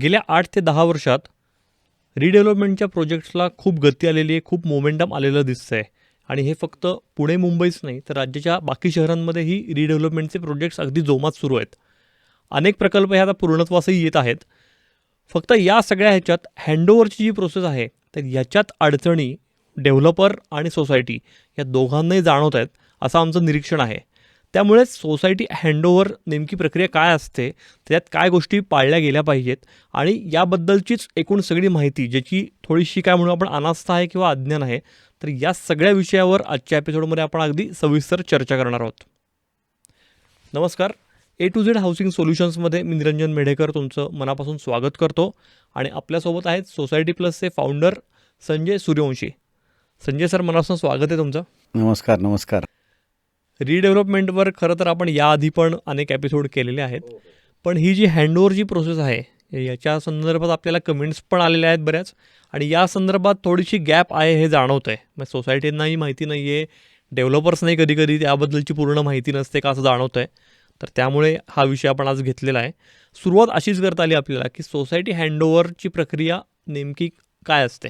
गेल्या 8 ते 10 वर्षात रिडेव्हलपमेंटच्या प्रोजेक्ट्सला खूप गती आलेली आहे, खूप मोमेंटम आलेलं दिसतं आहे. आणि हे फक्त पुणे मुंबईच नाही तर राज्याच्या बाकी शहरांमध्येही रिडेव्हलपमेंटचे प्रोजेक्ट्स अगदी जोमात सुरू आहेत. अनेक प्रकल्प हे आता पूर्णत्वासही येत आहेत. फक्त या सगळ्या ह्याच्यात हँडओव्हरची जी प्रोसेस आहे तर याच्यात अडचणी डेव्हलपर आणि सोसायटी या दोघांनाही जाणवत आहेत असं आमचं निरीक्षण आहे. त्यामुळेच सोसायटी हँडओव्हर नेमकी प्रक्रिया काय असते, त्यात काय गोष्टी पाळल्या गेल्या पाहिजेत आणि याबद्दलचीच एकूण सगळी माहिती ज्याची थोडीशी काय म्हणू आपण अनास्था आहे किंवा अज्ञान आहे, तर या सगळ्या विषयावर आजच्या एपिसोडमध्ये आपण अगदी सविस्तर चर्चा करणार आहोत. नमस्कार. A to Z हाऊसिंग सोल्युशन्समध्ये मी निरंजन मेढेकर तुमचं मनापासून स्वागत करतो आणि आपल्यासोबत आहेत सोसायटी प्लसचे फाउंडर संजय सूर्यवंशी. संजय सर, मनापासून स्वागत आहे तुमचं. नमस्कार. नमस्कार. रिडेव्हलपमेंटवर खरं तर आपण याआधी पण अनेक एपिसोड केलेले आहेत, पण ही जी हँडओव्हरची प्रोसेस आहे याच्या संदर्भात आपल्याला कमेंट्स पण आलेल्या आहेत बऱ्याच, आणि या संदर्भात थोडीशी गॅप आहे हे जाणवतं आहे. मग सोसायटींनाही माहिती नाही आहे, डेव्हलपर्सनाही कधी कधी त्याबद्दलची पूर्ण माहिती नसते का असं जाणवतं आहे. तर त्यामुळे हा विषय आपण आज घेतलेला आहे. सुरुवात अशीच करता आली आपल्याला की सोसायटी हँडओव्हरची प्रक्रिया नेमकी काय असते.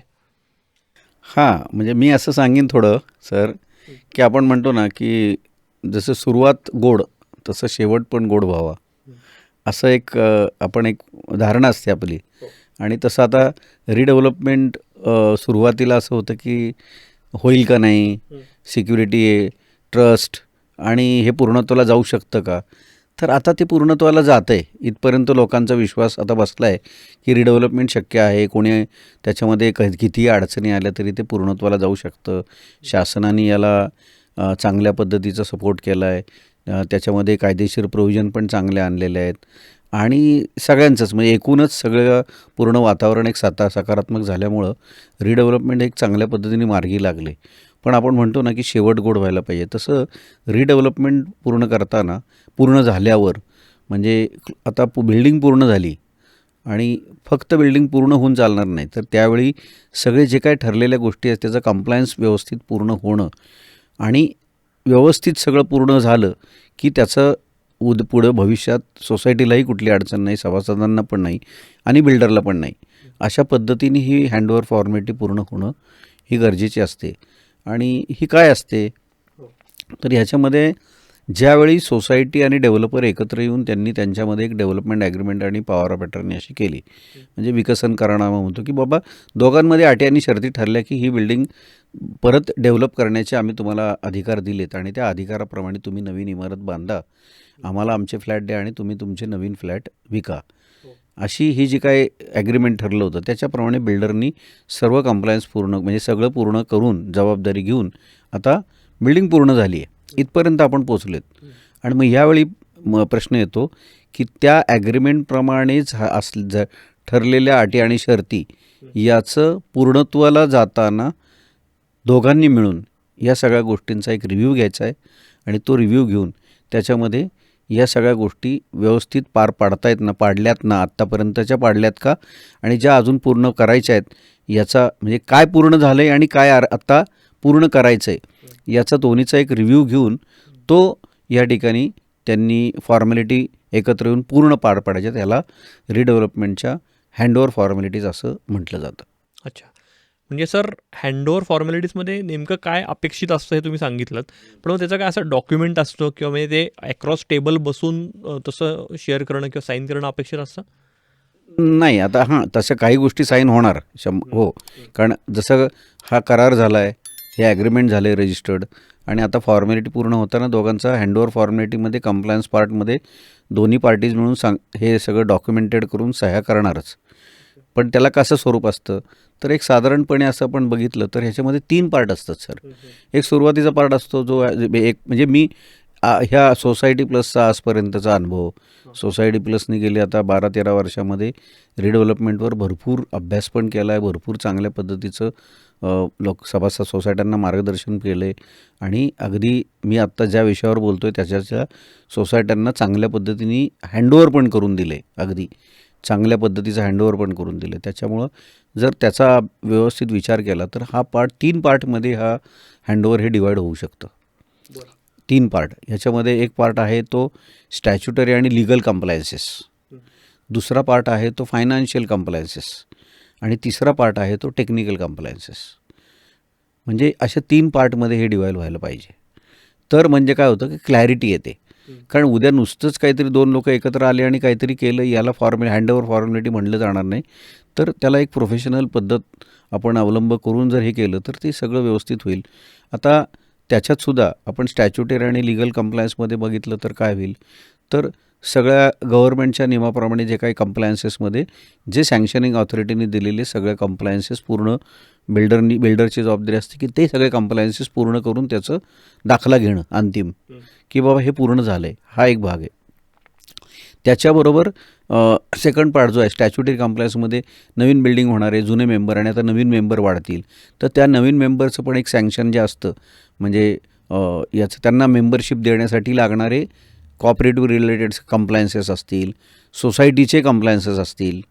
हां, म्हणजे मी असं सांगेन थोडं सर, की आपण म्हणतो ना, की जसं सुरुवात गोड तसं शेवट पण गोड व्हावा, असं एक आपण एक धारणा असते आपली. आणि तसं आता रिडेव्हलपमेंट सुरुवातीला असं होतं की होईल का नाही, सिक्युरिटी आहे, ट्रस्ट, आणि हे पूर्णत्वाला जाऊ शकतं का. तर आता ते पूर्णत्वाला जातं आहे. इथपर्यंत लोकांचा विश्वास आता बसला आहे की रिडेव्हलपमेंट शक्य आहे. कोणी त्याच्यामध्ये कितीही अडचणी आल्या तरी ते पूर्णत्वाला जाऊ शकतं. शासनाने याला चांगल्या पद्धतीचा सपोर्ट केला आहे. त्याच्यामध्ये कायदेशीर प्रोव्हिजन पण चांगले आणलेले आहेत आणि सगळ्यांचंच म्हणजे एकूणच सगळं पूर्ण वातावरण एक सकारात्मक झाल्यामुळं रिडेव्हलपमेंट एक चांगल्या पद्धतीने मार्गी लागले. पण आपण म्हणतो ना की शेवट गोड व्हायला पाहिजे, तसं रिडेव्हलपमेंट पूर्ण झाल्यावर म्हणजे आता बिल्डिंग पूर्ण झाली आणि फक्त बिल्डिंग पूर्ण होऊन चालणार नाही, तर त्यावेळी सगळे जे काही ठरलेल्या गोष्टी आहेत त्याचं कंप्लायन्स व्यवस्थित पूर्ण होणं आणि व्यवस्थित सगळं पूर्ण झालं की त्याचं पुढं भविष्यात सोसायटीलाही कुठली अडचण नाही, सभासदांना पण नाही आणि बिल्डरला पण नाही. अशा पद्धतीने ही हँडओव्हर फॉर्मॅलिटी पूर्ण होणं ही गरजेची असते. आणि ही काय असते तर ह्याच्यामध्ये ज्यावेळी सोसायटी आणि डेव्हलपर एकत्र येऊन त्यांनी त्यांच्यामध्ये एक डेव्हलपमेंट ॲग्रीमेंट आणि पॉवर ऑफ अटर्नी अशी केली, म्हणजे विकसन करारनामा म्हणतो की बाबा दोघांमध्ये अटी आणि शर्ती ठरल्या की ही बिल्डिंग परत डेव्हलप करण्याचे आम्ही तुम्हाला अधिकार दिलेत आणि त्या अधिकाराप्रमाणे तुम्ही नवीन इमारत बांधा, आम्हाला आमचे फ्लॅट द्या आणि तुम्ही तुमचे नवीन फ्लॅट विका. अशी ही जी काही ॲग्रीमेंट ठरलं होतं त्याच्याप्रमाणे बिल्डरनी सर्व कंप्लायन्स पूर्ण म्हणजे सगळं पूर्ण करून जबाबदारी घेऊन आता बिल्डिंग पूर्ण झाली आहे, इथपर्यंत आपण पोचलेत. आणि मग ह्यावेळी प्रश्न येतो की त्या ॲग्रीमेंटप्रमाणेच ठरलेल्या अटी आणि शर्ती याचं पूर्णत्वाला जाताना दोघांनी मिळून या सगळ्या गोष्टींचा एक रिव्ह्यू घ्यायचा आहे आणि तो रिव्ह्यू घेऊन त्याच्यामध्ये या सगळ्या गोष्टी व्यवस्थित पार पाडल्यात ना, आत्तापर्यंतच्या पाडल्यात का, आणि ज्या अजून पूर्ण करायच्या आहेत याचा म्हणजे काय पूर्ण झालं आहे आणि काय आत्ता पूर्ण करायचं आहे याचा दोन्हीचा एक रिव्ह्यू घेऊन तो या ठिकाणी त्यांनी फॉर्मॅलिटी एकत्र येऊन पूर्ण पार पाडायच्या. त्याला रिडेव्हलपमेंटच्या हँडओव्हर फॉर्मॅलिटीज असं म्हटलं जातं. अच्छा, म्हणजे सर हँडओव्हर फॉर्मॅलिटीजमध्ये नेमकं काय अपेक्षित असतं हे तुम्ही सांगितलं, पण मग त्याचं काय असं डॉक्युमेंट असतं किंवा म्हणजे ते अक्रॉस टेबल बसून तसं शेअर करणं किंवा साईन करणं अपेक्षित असतं? नाही, आता तशा काही गोष्टी साईन होणार हो, कारण जसं हा करार झाला आहे, हे ॲग्रीमेंट झालं आहे रजिस्टर्ड, आणि आता फॉर्मॅलिटी पूर्ण होताना दोघांचा हँडओव्हर फॉर्मॅलिटीमध्ये कंप्लायन्स पार्टमध्ये दोन्ही पार्टीज मिळून हे सगळं डॉक्युमेंटेड करून सह्या करणारच. पण त्याला कसं स्वरूप असतं तर एक साधारणपणे असं आपण बघितलं तर ह्याच्यामध्ये 3 पार्ट असतात सर. एक सुरुवातीचा पार्ट असतो जो एक म्हणजे मी ह्या सोसायटी प्लसचा आजपर्यंतचा अनुभव, सोसायटी प्लसने गेले आता 12-13 वर्षामध्ये रिडेव्हलपमेंटवर भरपूर अभ्यास पण केला आहे, भरपूर चांगल्या पद्धतीचं सभासद सोसायट्यांना मार्गदर्शन केलं आहे आणि अगदी मी आत्ता ज्या विषयावर बोलतो आहे त्याच्या सोसायट्यांना चांगल्या पद्धतीने हँडओव्हर पण करून दिले, अगदी चांगल्या पद्धतीचं हँडओव्हर पण करून दिले. त्याच्यामुळं जर त्याचा व्यवस्थित विचार केला तर हा पार्ट 3 पार्टमध्ये हा हँडओव्हर हे डिवाईड होऊ शकतं. 3 पार्ट ह्याच्यामध्ये एक पार्ट आहे तो स्टॅच्युटरी आणि लिगल कंप्लायन्सेस. दुसरा पार्ट आहे तो फायनान्शियल कंप्लायन्सेस आणि तिसरा पार्ट आहे तो टेक्निकल कंप्लायन्सेस. म्हणजे अशा 3 पार्टमध्ये हे डिवाईड व्हायला पाहिजे. तर म्हणजे काय होतं की क्लॅरिटी येते. कारण उद्या नुसतंच काहीतरी 2 लोक एकत्र आले आणि काहीतरी केलं, याला हँडओव्हर फॉर्मॅलिटी म्हणलं जाणार नाही. तर त्याला एक प्रोफेशनल पद्धत आपण अवलंब करून जर हे केलं तर ते सगळं व्यवस्थित होईल. आता त्याच्यातसुद्धा आपण स्टॅच्युटरी आणि लीगल कंप्लायन्समध्ये बघितलं तर काय होईल, तर सगळ्या गव्हर्नमेंटच्या नियमाप्रमाणे जे काही कंप्लायन्सेसमध्ये जे सँक्शनिंग ऑथॉरिटीने दिलेले सगळ्या कंप्लायन्सेस पूर्ण बिल्डरची जबाबदारी असते की ते सगळे कंप्लायन्सेस पूर्ण करून त्याचं दाखला घेणं अंतिम, की बाबा हे पूर्ण झालं आहे. हा एक भाग आहे. त्याच्याबरोबर सेकंड पार्ट जो आहे स्टॅच्युटरी कंप्लायन्समध्ये नवीन बिल्डिंग होणार आहे, जुने मेंबर आणि आता नवीन मेंबर वाढतील, तर त्या नवीन मेंबरचं पण एक सँक्शन जे असतं, म्हणजे याचं त्यांना मेंबरशिप देण्यासाठी लागणारे कॉपरेटिव्ह रिलेटेड कंप्लायन्सेस असतील, सोसायटीचे कंप्लायन्सेस असतील,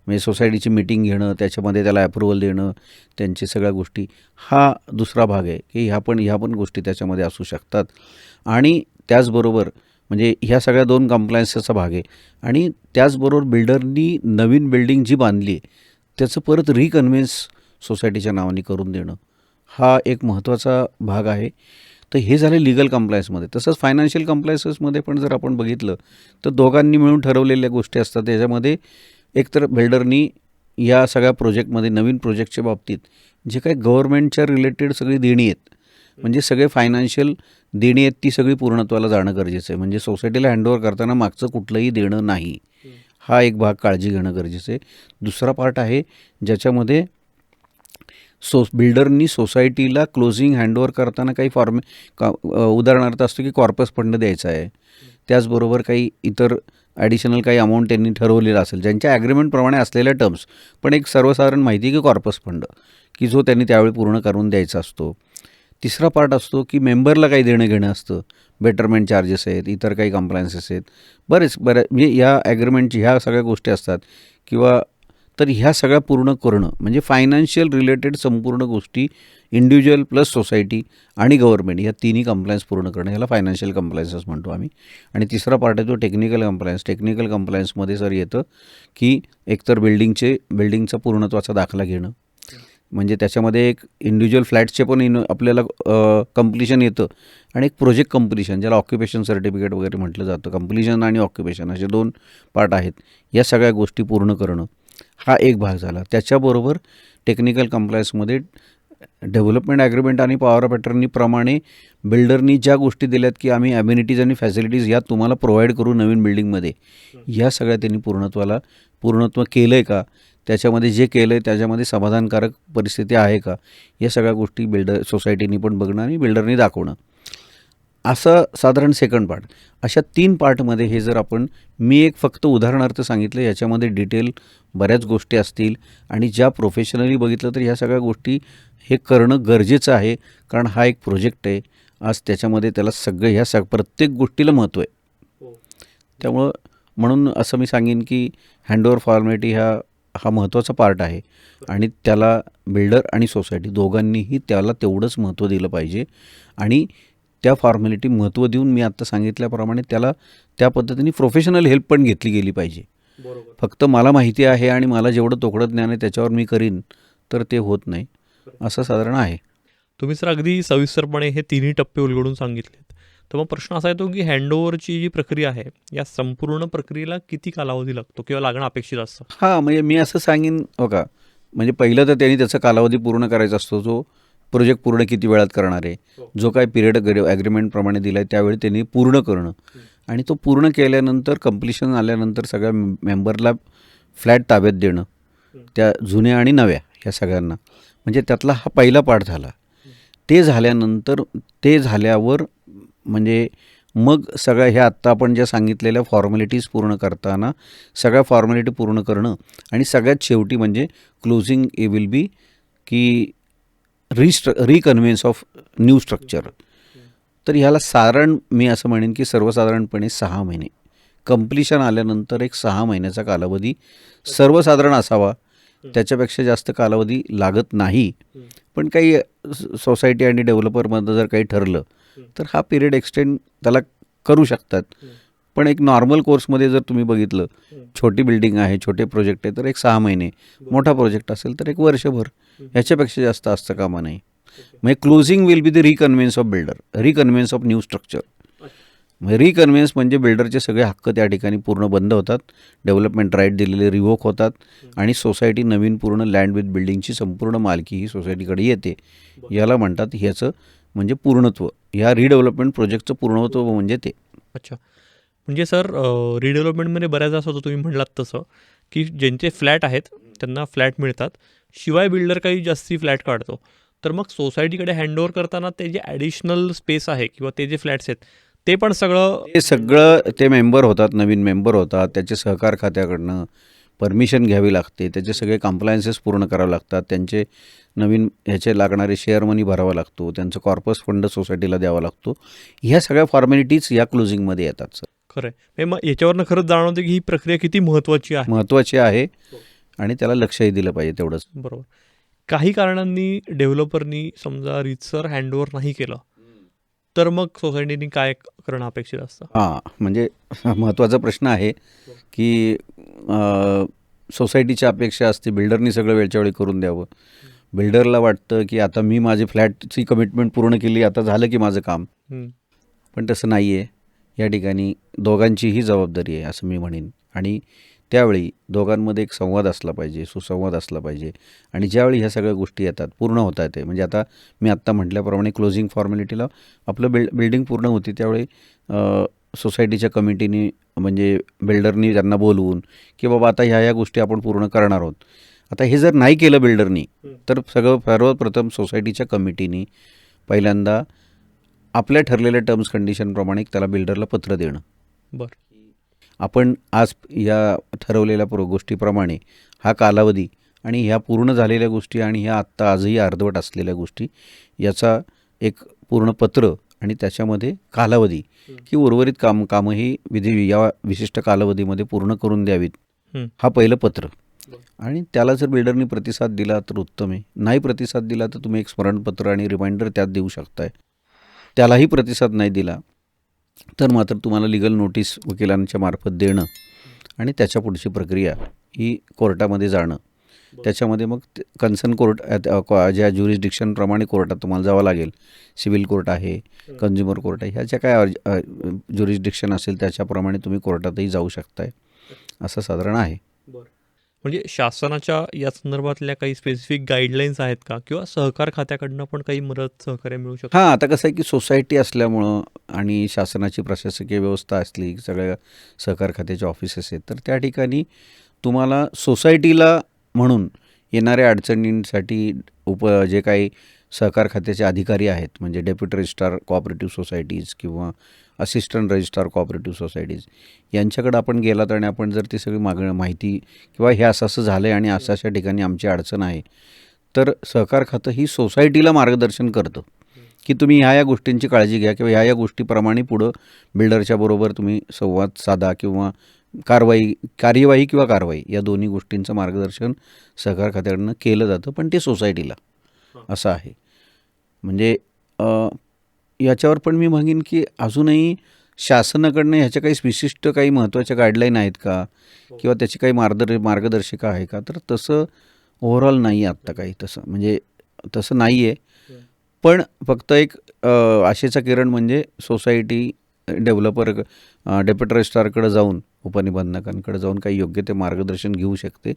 म्हणजे सोसायटीची मीटिंग घेणं, त्याच्यामध्ये त्याला अप्रुव्हल देणं, त्यांची सगळ्या गोष्टी, हा दुसरा भाग आहे की ह्या पण गोष्टी त्याच्यामध्ये असू शकतात. आणि त्याचबरोबर म्हणजे ह्या सगळ्या 2 कंप्लायन्सेसचा भाग आहे. आणि त्याचबरोबर बिल्डरनी नवीन बिल्डिंग जी बांधली आहे त्याचं परत रिकन्व्हेन्स सोसायटीच्या नावाने करून देणं, हा एक महत्त्वाचा भाग आहे. तर हे झाले लीगल कंप्लायन्समध्ये. तसंच फायनान्शियल कंप्लायन्सेसमध्ये पण जर आपण बघितलं तर दोघांनी मिळून ठरवलेल्या गोष्टी असतात. त्याच्यामध्ये एकतर बिल्डरनी या सगळ्या प्रोजेक्टमध्ये नवीन प्रोजेक्टच्या बाबतीत जे काही गव्हर्नमेंटच्या रिलेटेड सगळी देणी आहेत, म्हणजे सगळे फायनान्शियल देणी आहेत, ती सगळी पूर्णत्वाला जाणं गरजेचं आहे. म्हणजे सोसायटीला हँडओव्हर करताना मागचं कुठलंही देणं नाही, हा एक भाग काळजी घेणं गरजेचं आहे. दुसरा पार्ट आहे ज्याच्यामध्ये बिल्डरनी सोसायटीला क्लोजिंग हँडओव्हर करताना काही उदाहरणार्थ असतो की कॉर्पस फंड द्यायचा आहे, त्याचबरोबर काही इतर ॲडिशनल काही अमाऊंट त्यांनी ठरवलेला असेल ज्यांच्या ॲग्रीमेंटप्रमाणे असलेल्या टर्म्स, पण एक सर्वसाधारण माहिती की कॉर्पस फंड की जो त्यांनी त्यावेळी पूर्ण करून द्यायचा असतो. तिसरा पार्ट असतो की मेंबरला काही देणं घेणं असतं, बेटरमेंट चार्जेस आहेत, इतर काही कंप्लायन्सेस आहेत, म्हणजे या ॲग्रीमेंटची ह्या सगळ्या गोष्टी असतात किंवा तर ह्या सगळ्या पूर्ण करणं म्हणजे फायनान्शियल रिलेटेड संपूर्ण गोष्टी इंडिव्हिज्युअल प्लस सोसायटी आणि गव्हर्नमेंट या तिन्ही कंप्लायन्स पूर्ण करणं, ह्याला फायनान्शियल कंप्लायन्सेस म्हणतो आम्ही. आणि तिसरा पार्ट आहे तो टेक्निकल कंप्लायन्स. टेक्निकल कंप्लायन्समध्ये सर येतं की एकतर बिल्डिंगचा पूर्णत्वाचा दाखला घेणं, म्हणजे त्याच्यामध्ये एक इंडिव्हिज्युअल फ्लॅट्सचे पण आपल्याला कंप्लिशन येतं आणि एक प्रोजेक्ट कंप्लिशन ज्याला ऑक्युपेशन सर्टिफिकेट वगैरे म्हटलं जातं. कंप्लिशन आणि ऑक्युपेशन असे 2 पार्ट आहेत. या सगळ्या गोष्टी पूर्ण करणं हा एक भाग झाला. त्याच्याबरोबर टेक्निकल कंप्लायन्समध्ये डेव्हलपमेंट ॲग्रीमेंट आणि पॉवर ऑफ अटर्नीप्रमाणे बिल्डरनी ज्या गोष्टी दिल्यात की आम्ही ॲम्युनिटीज आणि फॅसिलिटीज या तुम्हाला प्रोव्हाइड करू नवीन बिल्डिंगमध्ये, ह्या सगळ्या त्यांनी पूर्णत्व केलं आहे का, त्याच्यामध्ये जे केलं आहे त्याच्यामध्ये समाधानकारक परिस्थिती आहे का, या सगळ्या गोष्टी सोसायटीनी पण बघणं आणि बिल्डरनी दाखवणं, असं साधारण सेकंड पार्ट. अशा 3 पार्टमध्ये हे जर मी एक फक्त उदाहरणार्थ सांगितलं, याच्यामध्ये डिटेल बऱ्याच गोष्टी असतील आणि ज्या प्रोफेशनली बघितलं तर ह्या सगळ्या गोष्टी हे करणं गरजेचं आहे. कारण हा एक प्रोजेक्ट आहे, आज त्याच्यामध्ये त्याला सगळं प्रत्येक गोष्टीला महत्त्व आहे. म्हणून असं मी सांगेन की हँडओव्हर फॉर्मॅलिटी हा महत्त्वाचा पार्ट आहे आणि त्याला बिल्डर आणि सोसायटी दोघांनीही त्याला तेवढंच महत्त्व दिलं पाहिजे. आणि त्या फॉर्मॅलिटी महत्त्व देऊन मी आत्ता सांगितल्याप्रमाणे त्याला त्या पद्धतीने प्रोफेशनल हेल्प पण घेतली गेली पाहिजे. फक्त मला माहिती आहे आणि मला जेवढं तोकडं ज्ञान आहे त्याच्यावर मी करीन तर ते होत नाही, असं साधारण आहे. तुम्ही सर अगदी सविस्तरपणे हे 3ही टप्पे उलगडून सांगितलेत. तर मग प्रश्न असा येतो की हँडओव्हरची जी प्रक्रिया आहे या संपूर्ण प्रक्रियेला किती कालावधी लागतो किंवा लागणं अपेक्षित असतं? हां, म्हणजे मी असं सांगेन का, म्हणजे पहिलं तर त्यांनी त्याचा कालावधी पूर्ण करायचा असतो. जो प्रोजेक्ट पूर्ण किती वेळात करणार आहे, जो काय पिरियड ॲग्रीमेंटप्रमाणे दिला आहे त्यावेळी त्यांनी पूर्ण करणं आणि तो पूर्ण केल्यानंतर कंप्लिशन आल्यानंतर सगळ्या मेंबरला फ्लॅट ताब्यात देणं, त्या जुन्या आणि नव्या ह्या सगळ्यांना, म्हणजे त्यातला हा पहिला पार्ट झाला. ते झाल्यावर म्हणजे मग सगळ्या ह्या आत्ता आपण ज्या सांगितलेल्या फॉर्मॅलिटीज पूर्ण करताना सगळ्या फॉर्मॅलिटी पूर्ण करणं आणि सगळ्यात शेवटी म्हणजे क्लोजिंग विल बी की रिकन्व्हेन्स ऑफ न्यू स्ट्रक्चर. तर ह्याला साधारण मी असं म्हणेन की सर्वसाधारणपणे 6 महिने कंप्लिशन आल्यानंतर एक 6 महिन्याचा कालावधी सर्वसाधारण असावा, त्याच्यापेक्षा जास्त कालावधी लागत नाही. पण काही सोसायटी आणि डेव्हलपरमधलं जर काही ठरलं तर हा पिरियड एक्सटेंड त्याला करू शकतात. पण एक नॉर्मल कोर्समध्ये जर तुम्ही बघितलं, छोटी बिल्डिंग आहे, छोटे प्रोजेक्ट आहे, तर एक 6 महिने, मोठा प्रोजेक्ट असेल तर एक वर्षभर, ह्याच्यापेक्षा जास्त असतं कामा नाही. म्हणजे closing will be the reconveyance of builder, reconveyance of new structure. Reconveyance म्हणजे बिल्डरचे सगळे हक्क त्या ठिकाणी पूर्ण बंद होतात, डेव्हलपमेंट राईट दिलेले रिवोक होतात आणि सोसायटी नवीन पूर्ण लँड विथ बिल्डिंगची संपूर्ण मालकी ही सोसायटीकडे येते. याला म्हणतात ह्याचं म्हणजे पूर्णत्व, ह्या रिडेव्हलपमेंट प्रोजेक्टचं पूर्णत्व म्हणजे ते. अच्छा. म्हणजे सर रिडेव्हलपमेंटमध्ये बऱ्याचदा असं होतं, तुम्ही म्हटलात तसं, की ज्यांचे फ्लॅट आहेत त्यांना फ्लॅट मिळतात, शिवाय बिल्डर काही जास्ती फ्लॅट काढतो. तर मग सोसायटीकडे हँडओव्हर करताना ते जे ॲडिशनल स्पेस आहे किंवा ते जे फ्लॅट्स आहेत ते पण सगळं ते सगळं ते मेंबर होतात, नवीन मेंबर होतात, त्याचे सहकार खात्याकडनं परमिशन घ्यावी लागते, त्याचे सगळे कम्प्लायन्सेस पूर्ण करावे लागतात, त्यांचे नवीन ह्याचे लागणारे शेअर मनी भरावा लागतो, त्यांचं कॉर्पस फंड सोसायटीला द्यावा लागतो. ह्या सगळ्या फॉर्मॅलिटीज या क्लोजिंगमध्ये येतात सर. खरं आहे. मग याच्यावरनं खरंच जाणवतं की ही प्रक्रिया किती महत्त्वाची आहे. महत्त्वाची आहे आणि त्याला लक्षही दिलं पाहिजे तेवढंच. बरोबर. काही कारणांनी डेव्हलपरनी समजा रीतसर हँडओव्हर नाही केलं, तर मग सोसायटीनी काय करणं अपेक्षित असतं? हां, म्हणजे महत्त्वाचा प्रश्न आहे की सोसायटीची अपेक्षा असते बिल्डरनी सगळं वेळच्या वेळी करून द्यावं. बिल्डरला वाटतं की आता मी माझी फ्लॅटची कमिटमेंट पूर्ण केली, आता झालं की माझं काम. हं. पण तसं नाही आहे. या ठिकाणी दोघांचीही जबाबदारी आहे असं मी म्हणेन. आणि त्यावेळी दोघांमध्ये एक संवाद असला पाहिजे, सुसंवाद असला पाहिजे. आणि ज्यावेळी ह्या सगळ्या गोष्टी येतात, पूर्ण होत आहेत, म्हणजे आता मी आत्ता म्हटल्याप्रमाणे क्लोजिंग फॉर्मॅलिटीला आपलं बिल्डिंग पूर्ण होती, त्यावेळी सोसायटीच्या कमिटीनी म्हणजे बिल्डरनी त्यांना बोलवून की बाबा आता ह्या गोष्टी आपण पूर्ण करणार आहोत. आता हे जर नाही केलं बिल्डरनी, तर सर्वप्रथम सोसायटीच्या कमिटीनी पहिल्यांदा आपल्या ठरलेल्या टर्म्स कंडिशनप्रमाणे त्याला बिल्डरला पत्र देणं. बरं. आपण आज या ठरवलेल्या गोष्टीप्रमाणे हा कालावधी आणि ह्या पूर्ण झालेल्या गोष्टी आणि ह्या आत्ता आजही अर्धवट असलेल्या गोष्टी याचा एक पूर्ण पत्र आणि त्याच्यामध्ये कालावधी की उर्वरित कामं ही या विशिष्ट कालावधीमध्ये पूर्ण करून द्यावीत, हा पहिलं पत्र. आणि त्याला जर बिल्डरनी प्रतिसाद दिला तर उत्तम आहे. नाही प्रतिसाद दिला तर तुम्ही एक स्मरणपत्र आणि रिमाइंडर त्यात देऊ शकताय. त्यालाही प्रतिसाद नाही दिला तर मात्र तुम्हाला लिगल नोटीस वकिलांच्या मार्फत देणं आणि त्याच्या पुढची प्रक्रिया ही कोर्टामध्ये जाणं. त्याच्यामध्ये मग कन्सर्न कोर्ट ज्या ज्युरिस्डिक्शनप्रमाणे कोर्टात तुम्हाला जावं लागेल. सिव्हिल कोर्ट आहे, कन्झ्युमर कोर्ट आहे, ह्याच्या काय ज्युरिस्डिक्शन असेल त्याच्याप्रमाणे तुम्ही कोर्टातही जाऊ शकताय, असं साधारण आहे. म्हणजे शासनाच्या या संदर्भातल्या काही स्पेसिफिक गाईडलाईन्स आहेत का, किंवा सहकार खात्याकडनं पण काही मदत सहकार्य मिळू शकतं? हां, आता कसं आहे की सोसायटी असल्यामुळं आणि शासनाची प्रशासकीय व्यवस्था असली, सगळ्या सहकार खात्याचे ऑफिसेस आहेत, तर त्या ठिकाणी तुम्हाला सोसायटीला म्हणून येणाऱ्या अडचणींसाठी जे काही सहकार खात्याचे अधिकारी आहेत, म्हणजे डेप्युटी रजिस्ट्रार कोऑपरेटिव्ह सोसायटीज किंवा असिस्टंट रजिस्ट्रार कोऑपरेटिव्ह सोसायटीज, यांच्याकडे आपण गेलात आणि आपण जर ती सगळी माहिती किंवा हे असं झालं आहे आणि अशा ठिकाणी आमची अडचण आहे, तर सहकार खातं ही सोसायटीला मार्गदर्शन करतं की तुम्ही ह्या गोष्टींची काळजी घ्या किंवा ह्या गोष्टीप्रमाणे पुढं बिल्डरच्या बरोबर तुम्ही संवाद साधा किंवा कार्यवाही किंवा कारवाई या दोन्ही गोष्टींचं मार्गदर्शन सहकार खात्याकडनं केलं जातं, पण ते सोसायटीला असं आहे. म्हणजे याच्यावर पण मी म्हणेन की अजूनही शासनाकडनं ह्याच्या काही विशिष्ट काही महत्त्वाच्या गाईडलाईन आहेत का किंवा त्याची काही मार्गदर्शिका आहे का, तर तसं ओव्हरऑल नाही आहे आत्ता काही तसं, म्हणजे तसं नाही आहे. पण फक्त एक आशेचा किरण म्हणजे सोसायटी डेव्हलपर डेप्युटी रजिस्ट्रारकडे जाऊन उपनिबंधकांकडे जाऊन काही योग्य ते मार्गदर्शन घेऊ शकते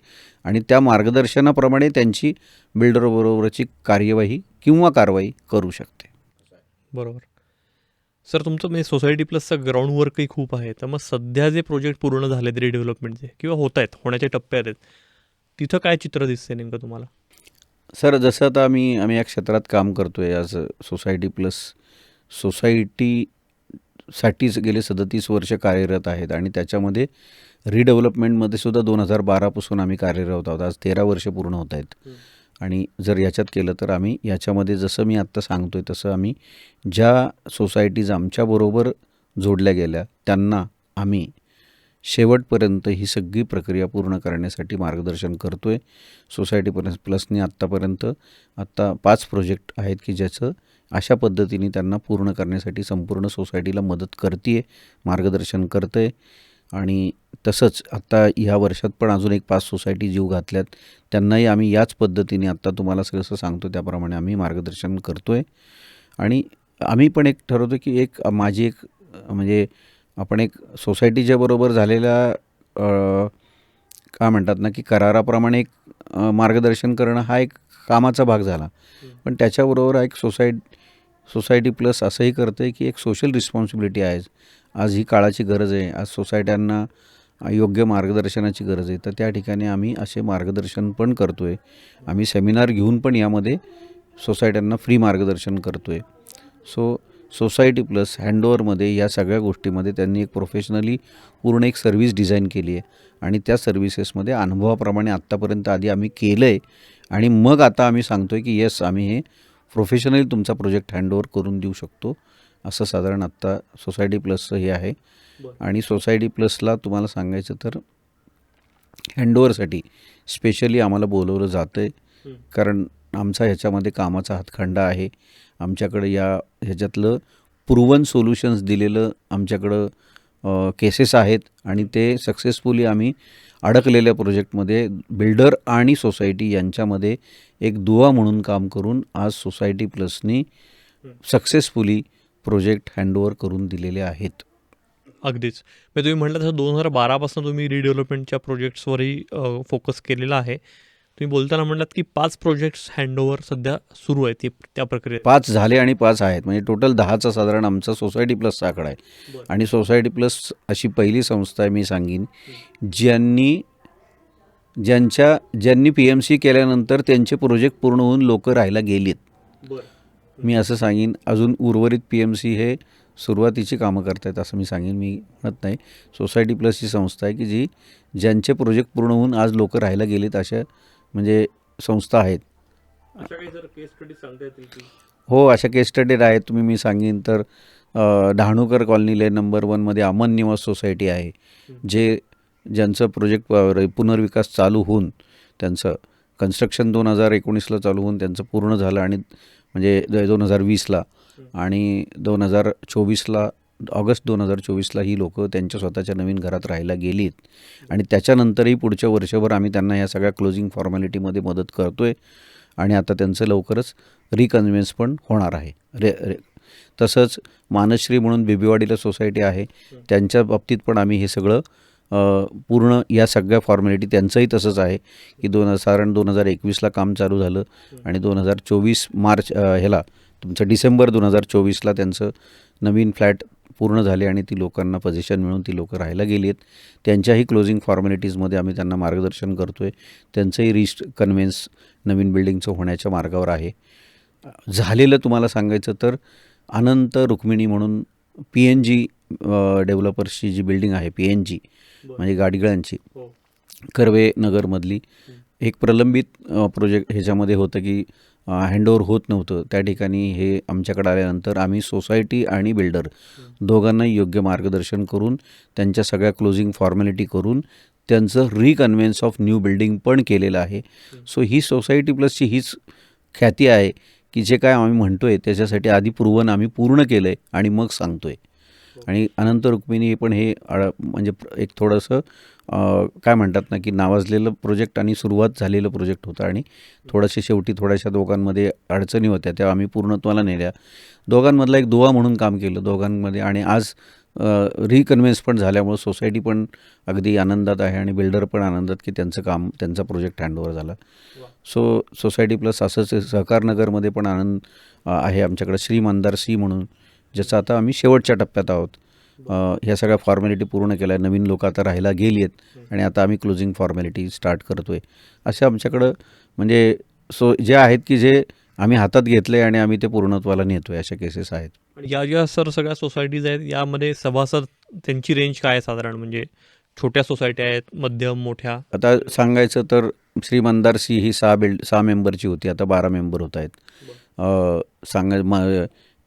आणि त्या मार्गदर्शनाप्रमाणे त्यांची बिल्डरबरोबरची कार्यवाही किंवा कारवाई करू शकते. बरोबर. सर, तुमचं म्हणजे सोसायटी प्लसचं ग्राउंड वर्कही खूप आहे, तर मग सध्या जे प्रोजेक्ट पूर्ण झालेत रिडेव्हलपमेंटचे किंवा होत आहेत, होण्याच्या टप्प्यात आहेत, तिथं काय चित्र दिसते नेमकं तुम्हाला? सर, जसं आता आम्ही या क्षेत्रात काम करतो आहे ॲज सोसायटी प्लस, सोसायटीसाठीच गेले 37 वर्ष कार्यरत आहेत आणि त्याच्यामध्ये रिडेव्हलपमेंटमध्ये सुद्धा 2012पासून आम्ही कार्यरत आहोत. आज 13 वर्ष पूर्ण होत आहेत. आणि जर याच्यात केलं तर आम्ही याच्यामध्ये जसं मी आत्ता सांगतो आहे तसं आम्ही ज्या सोसायटीज आमच्याबरोबर जोडल्या गेल्या त्यांना आम्ही शेवटपर्यंत ही सगळी प्रक्रिया पूर्ण करण्यासाठी मार्गदर्शन करतो आहे. सोसायटी प्लसनी आत्ता 5 प्रोजेक्ट आहेत की ज्याचं अशा पद्धतीने त्यांना पूर्ण करण्यासाठी संपूर्ण सोसायटीला मदत करते आहे, मार्गदर्शन करतं आहे. आणि तसंच आत्ता ह्या वर्षात पण अजून एक 5 सोसायटी जीव घातल्यात, त्यांनाही आम्ही याच पद्धतीने आत्ता तुम्हाला जसं सांगतो त्याप्रमाणे आम्ही मार्गदर्शन करतो आहे. आणि आम्ही पण एक ठरवतो की माझी एक म्हणजे आपण एक सोसायटीच्या बरोबर झालेल्या काय म्हणतात ना की कराराप्रमाणे एक मार्गदर्शन करणं हा एक कामाचा भाग झाला. पण त्याच्याबरोबर एक सोसायटी प्लस असंही करतं आहे की एक सोशल रिस्पॉन्सिबिलिटी आहे. आज ही काळाची गरज आहे. आज सोसायट्यांना योग्य मार्गदर्शनाची गरज आहे. तर त्या ठिकाणी आम्ही असे मार्गदर्शन पण करतो आहे. आम्ही सेमिनार घेऊन पण यामध्ये सोसायट्यांना फ्री मार्गदर्शन करतो आहे. सोसायटी प्लस हँडओव्हरमध्ये या सगळ्या गोष्टीमध्ये त्यांनी एक प्रोफेशनली पूर्ण एक सर्व्हिस डिझाईन केली आहे. आणि त्या सर्व्हिसेसमध्ये अनुभवाप्रमाणे आत्तापर्यंत आधी आम्ही केलं आहे. आणि मग आता आम्ही सांगतो आहे की येस आम्ही हे प्रोफेशनली तुमचा प्रोजेक्ट हँडओव्हर करून देऊ शकतो. असं साधारण आत्ता सोसायटी प्लसचं हे आहे. आणि सोसायटी प्लसला तुम्हाला सांगायचं तर हँडओव्हरसाठी स्पेशली आम्हाला बोलवलं जातं आहे. कारण आमचा ह्याच्यामध्ये कामाचा हातखंडा आहे. आमच्याकडं ह्याच्यातलं प्रूव्हन सोल्युशन्स दिलेलं आमच्याकडं केसेस आहेत. आणि ते सक्सेसफुली आम्ही अडकलेल्या प्रोजेक्टमध्ये बिल्डर आणि सोसायटी यांच्यामध्ये एक दुवा म्हणून काम करून आज सोसायटी प्लसनी सक्सेसफुली प्रोजेक्ट हँडओव्हर करून दिलेले आहेत. अगदीच. म्हणजे तुम्ही म्हटलं तसं 2012 तुम्ही रिडेव्हलपमेंटच्या प्रोजेक्ट्सवरही फोकस केलेला आहे. तुम्ही बोलताना म्हटलात की 5 प्रोजेक्ट्स हँडओव्हर सध्या सुरू आहे त्या प्रक्रियेत. 5 झाले आणि 5 आहेत. म्हणजे टोटल 10चा साधारण आमचा सोसायटी प्लसचा आकडा आहे. आणि सोसायटी प्लस अशी पहिली संस्था आहे मी सांगीन ज्यांनी PMC केल्यानंतर त्यांचे प्रोजेक्ट पूर्ण होऊन लोक राहायला गेलीत. मी असं सांगीन अजून उर्वरित PMC हे सुरुवातीची कामं करतायत असं मी सांगेन. मी म्हणत नाही. सोसायटी प्लस ही संस्था आहे की ज्यांचे प्रोजेक्ट पूर्ण होऊन आज लोक राहायला गेलेत अशा म्हणजे संस्था आहेत. अशा काही जर केस स्टडी सांगता येतील की? हो, अशा केस स्टडीज आहेत. मी सांगेन तर डहाणूकर कॉलनी लेन नंबर 1मध्ये अमन निवास सोसायटी आहे. ज्यांचं प्रोजेक्ट पुनर्विकास चालू होऊन त्यांचं कन्स्ट्रक्शन 2019ला चालू होऊन त्यांचं पूर्ण झालं. आणि म्हणजे 2020ला आणि 2024ला ऑगस्ट 2024ला ही लोकं त्यांच्या स्वतःच्या नवीन घरात राहायला गेलीत. आणि त्याच्यानंतरही पुढच्या वर्षभर आम्ही त्यांना ह्या सगळ्या क्लोजिंग फॉर्मॅलिटीमध्ये मदत करतो आहे. आणि आता त्यांचं लवकरच रिकन्व्हिन्स पण होणार आहे. तसंच मानसश्री म्हणून बेबीवाडीला सोसायटी आहे. त्यांच्या बाबतीत पण आम्ही हे सगळं पूर्ण या सगळ्या फॉर्मॅलिटी त्यांचंही तसंच आहे की 2021ला काम चालू झालं. आणि 2024 मार्च तुमचं डिसेंबर 2024ला त्यांचं नवीन फ्लॅट पूर्ण झाले आणि ती लोकांना पोझिशन मिळून ती लोकं राहायला गेली आहेत. त्यांच्याही क्लोजिंग फॉर्मॅलिटीजमध्ये आम्ही त्यांना मार्गदर्शन करतो आहे. त्यांचंही कन्व्हिन्स नवीन बिल्डिंगचं होण्याच्या मार्गावर आहे. झालेलं तुम्हाला सांगायचं तर अनंत रुक्मिणी म्हणून PNG डेव्हलपर्सची जी बिल्डिंग आहे PNG म्हणजे गाडगिळांची कर्वे नगरमधली एक प्रलंबित प्रोजेक्ट ह्याच्यामध्ये होतं की हँडओव्हर होत नव्हतं. त्या ठिकाणी हे आमच्याकडे आल्यानंतर आम्ही सोसायटी आणि बिल्डर दोघांनाही योग्य मार्गदर्शन करून त्यांच्या सगळ्या क्लोजिंग फॉर्मॅलिटी करून त्यांचं रिकन्व्हिन्स ऑफ न्यू बिल्डिंग पण केलेलं आहे. ही सोसायटी प्लसची हीच ख्याती आहे की जे काय आम्ही म्हणतो आहे त्याच्यासाठी आधी प्रूव्हन आम्ही पूर्ण केलं आहे आणि मग सांगतो आहे. आणि अनंत रुक्मिणी पण हे म्हणजे एक थोडंसं काय म्हणतात ना की नावाजलेलं प्रोजेक्ट आणि सुरुवात झालेलं प्रोजेक्ट होतं. आणि शेवटी थोड्याशा दोघांमध्ये अडचणी होत्या त्या आम्ही पूर्णत्वाला नेल्या. दोघांमधला एक दुवा म्हणून काम केलं दोघांमध्ये. आणि आज रिकन्व्हिन्स पण झाल्यामुळं सोसायटी पण अगदी आनंदात आहे आणि बिल्डर पण आनंदात की त्यांचा प्रोजेक्ट हँडओव्हर झाला. सोसायटी प्लस असंच सहकारनगरमध्ये पण आनंद आहे. आमच्याकडे श्री मंदार सी म्हणून ज्याचं आता आम्ही शेवटच्या टप्प्यात आहोत. ह्या सगळ्या फॉर्मॅलिटी पूर्ण केल्या. नवीन लोक आता राहायला गेली आहेत आणि आता आम्ही क्लोजिंग फॉर्मॅलिटी स्टार्ट करतो आहे. असे आमच्याकडं म्हणजे जे आहेत की जे आम्ही हातात घेतले आणि आम्ही ते पूर्णत्वाला नेतो आहे अशा केसेस आहेत. आणि या सगळ्या सोसायटीज आहेत यामध्ये सभासद त्यांची रेंज काय आहे साधारण? म्हणजे छोट्या सोसायटी आहेत, मध्यम, मोठ्या? आता सांगायचं तर श्री मंदार सी ही 6 मेंबरची होती, आता 12 मेंबर होत आहेत.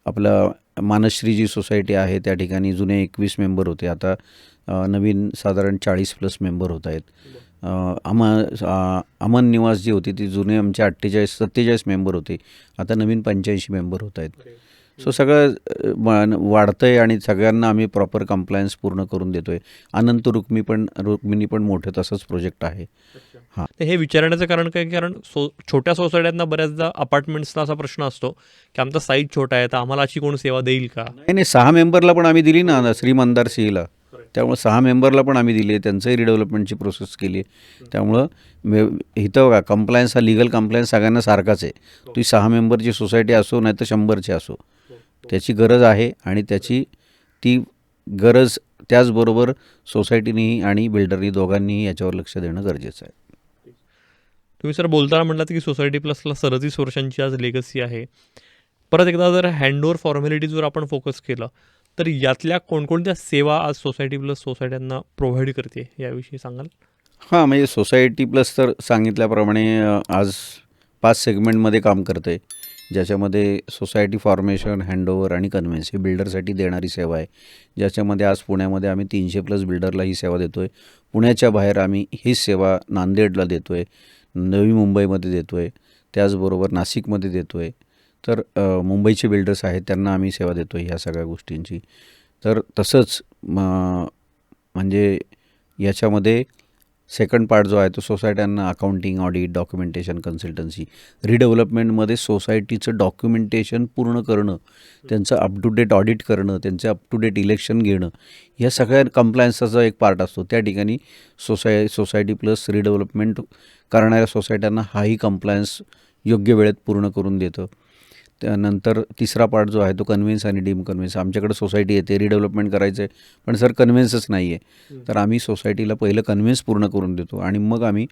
आपलं मानसश्री जी सोसायटी आहे त्या ठिकाणी जुने 21 मेंबर होते, आता नवीन साधारण 40+ मेंबर होत आहेत. अमन निवास जी होती ती जुने आमचे 47 मेंबर होते, आता नवीन 85 मेंबर होत आहेत. सो सगळं वाढतं आहे आणि सगळ्यांना आम्ही प्रॉपर कंप्लायन्स पूर्ण करून देतो आहे. अनंत रुक्मिणी पण मोठं तसंच प्रोजेक्ट आहे. हां. तर हे विचारण्याचं कारण काय, कारण छोट्या सोसायट्यांना बऱ्याचदा अपार्टमेंट्सला असा प्रश्न असतो की आमचा साईज छोटा आहे, तर आम्हाला अशी कोण सेवा देईल का? नाही 6 मेंबरला पण आम्ही दिली ना श्री मंदार सिंहला. त्यामुळे 6 मेंबरला पण आम्ही दिली आहे, त्यांचंही रिडेव्हलपमेंटची प्रोसेस केली आहे. त्यामुळं इथं बघा कंप्लायन्स हा लिगल कंप्लायन्स सगळ्यांना सारखाच आहे. ती 6 मेंबरची सोसायटी असो नाही तर 100ची असो, त्याची गरज आहे आणि ती गरज त्याचबरोबर सोसायटीनेही आणि बिल्डरनी दोघांनीही याच्यावर लक्ष देणं गरजेचं आहे. तुम्ही सर बोलताना म्हटलात की सोसायटी प्लसला 37 वर्षांची आज लेगसी आहे. परत एकदा जर हँडओव्हर फॉर्मॅलिटीजवर आपण फोकस केलं तर यातल्या कोणकोणत्या सेवा आज सोसायटी प्लस सोसायट्यांना प्रोव्हाइड करते याविषयी सांगाल? हां, म्हणजे सोसायटी प्लस तर सांगितल्याप्रमाणे आज 5 सेगमेंटमध्ये काम करते, ज्याच्यामध्ये सोसायटी फॉर्मेशन, हँडओव्हर आणि कन्व्हेन्स ही बिल्डरसाठी देणारी सेवा आहे. ज्याच्यामध्ये आज पुण्यामध्ये आम्ही 300+ बिल्डरला ही सेवा देतो आहे. पुण्याच्या बाहेर आम्ही हीच सेवा नांदेडला देतो आहे, नवी मुंबईमध्ये देतो आहे, त्याचबरोबर नाशिकमध्ये देतो आहे. तर मुंबईचे बिल्डर्स आहेत त्यांना आम्ही सेवा देतो आहे ह्या सगळ्या गोष्टींची. तर तसंच म्हणजे याच्यामध्ये सेकंड पार्ट जो आहे तो सोसायट्यांना अकाउंटिंग, ऑडिट, डॉक्युमेंटेशन, कन्सल्टन्सी. रिडेव्हलपमेंटमध्ये सोसायटीचं डॉक्युमेंटेशन पूर्ण करणं, त्यांचं अप टू डेट ऑडिट करणं, त्यांचं अप टू डेट इलेक्शन घेणं, या सगळ्या कंप्लायन्सचा एक पार्ट असतो. त्या ठिकाणी सोसायटी प्लस रिडेव्हलपमेंट करणाऱ्या सोसायट्यांना हाही कंप्लायन्स योग्य वेळेत पूर्ण करून देतं. त्यानंतर तिसरा पार्ट जो आहे तो कन्व्हेन्स आणि डीम कन्व्हेन्स. आमच्याकडे सोसायटी येते, रिडेव्हलपमेंट करायचं आहे पण सर कन्व्हेन्सच नाही आहे, तर आम्ही सोसायटीला पहिलं कन्व्हेन्स पूर्ण करून देतो आणि मग आम्ही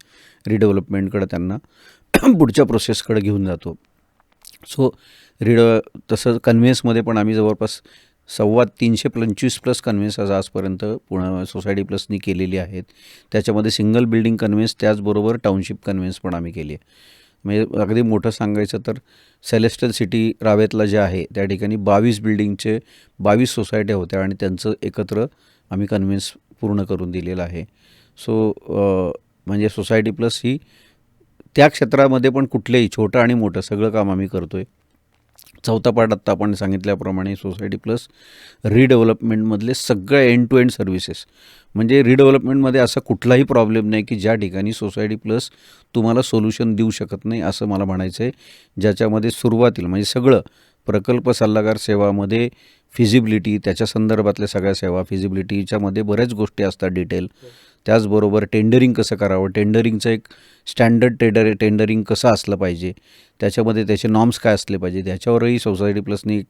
रिडेव्हलपमेंटकडे त्यांना पुढच्या प्रोसेसकडे घेऊन जातो. सो तसं कन्व्हेन्समध्ये पण आम्ही जवळपास 325+ कन्व्हेन्स आजपर्यंत सोसायटी प्लसनी केलेली आहेत. त्याच्यामध्ये सिंगल बिल्डिंग कन्व्हेन्स त्याचबरोबर टाउनशिप कन्व्हेन्स पण आम्ही केली आहे. म्हणजे अगदी मोठं सांगायचं तर सेलेस्टियल सिटी रावेतला जे आहे त्या ठिकाणी 22 बिल्डिंगचे 22 सोसायट्या होत्या आणि त्यांचं एकत्र आम्ही कन्व्हेन्स पूर्ण करून दिलेलं आहे. सो म्हणजे सोसायटी प्लस ही त्या क्षेत्रामध्ये पण कुठलेही छोटं आणि मोठं सगळं काम आम्ही करतो आहे. चौथा पार्ट आत्ता आपण सांगितल्याप्रमाणे सोसायटी प्लस रिडेव्हलपमेंटमधले सगळे एंड टू एंड सर्व्हिसेस. म्हणजे रिडेव्हलपमेंटमध्ये असा कुठलाही प्रॉब्लेम नाही की ज्या ठिकाणी सोसायटी प्लस तुम्हाला सोल्युशन देऊ शकत नाही असं मला म्हणायचं आहे. ज्याच्यामध्ये सुरुवातीला म्हणजे सगळं प्रकल्प सल्लागार सेवामध्ये फिजिबिलिटी, त्याच्या संदर्भातल्या सगळ्या सेवा, फिजिबिलिटीच्यामध्ये बऱ्याच गोष्टी असतात डिटेल. त्याचबरोबर टेंडरिंग कसं करावं, टेंडरिंगचं एक स्टँडर्ड टेंडरिंग कसं असलं पाहिजे, त्याच्यामध्ये त्याचे नॉर्म्स काय असले पाहिजे, त्याच्यावरही सोसायटी प्लसनी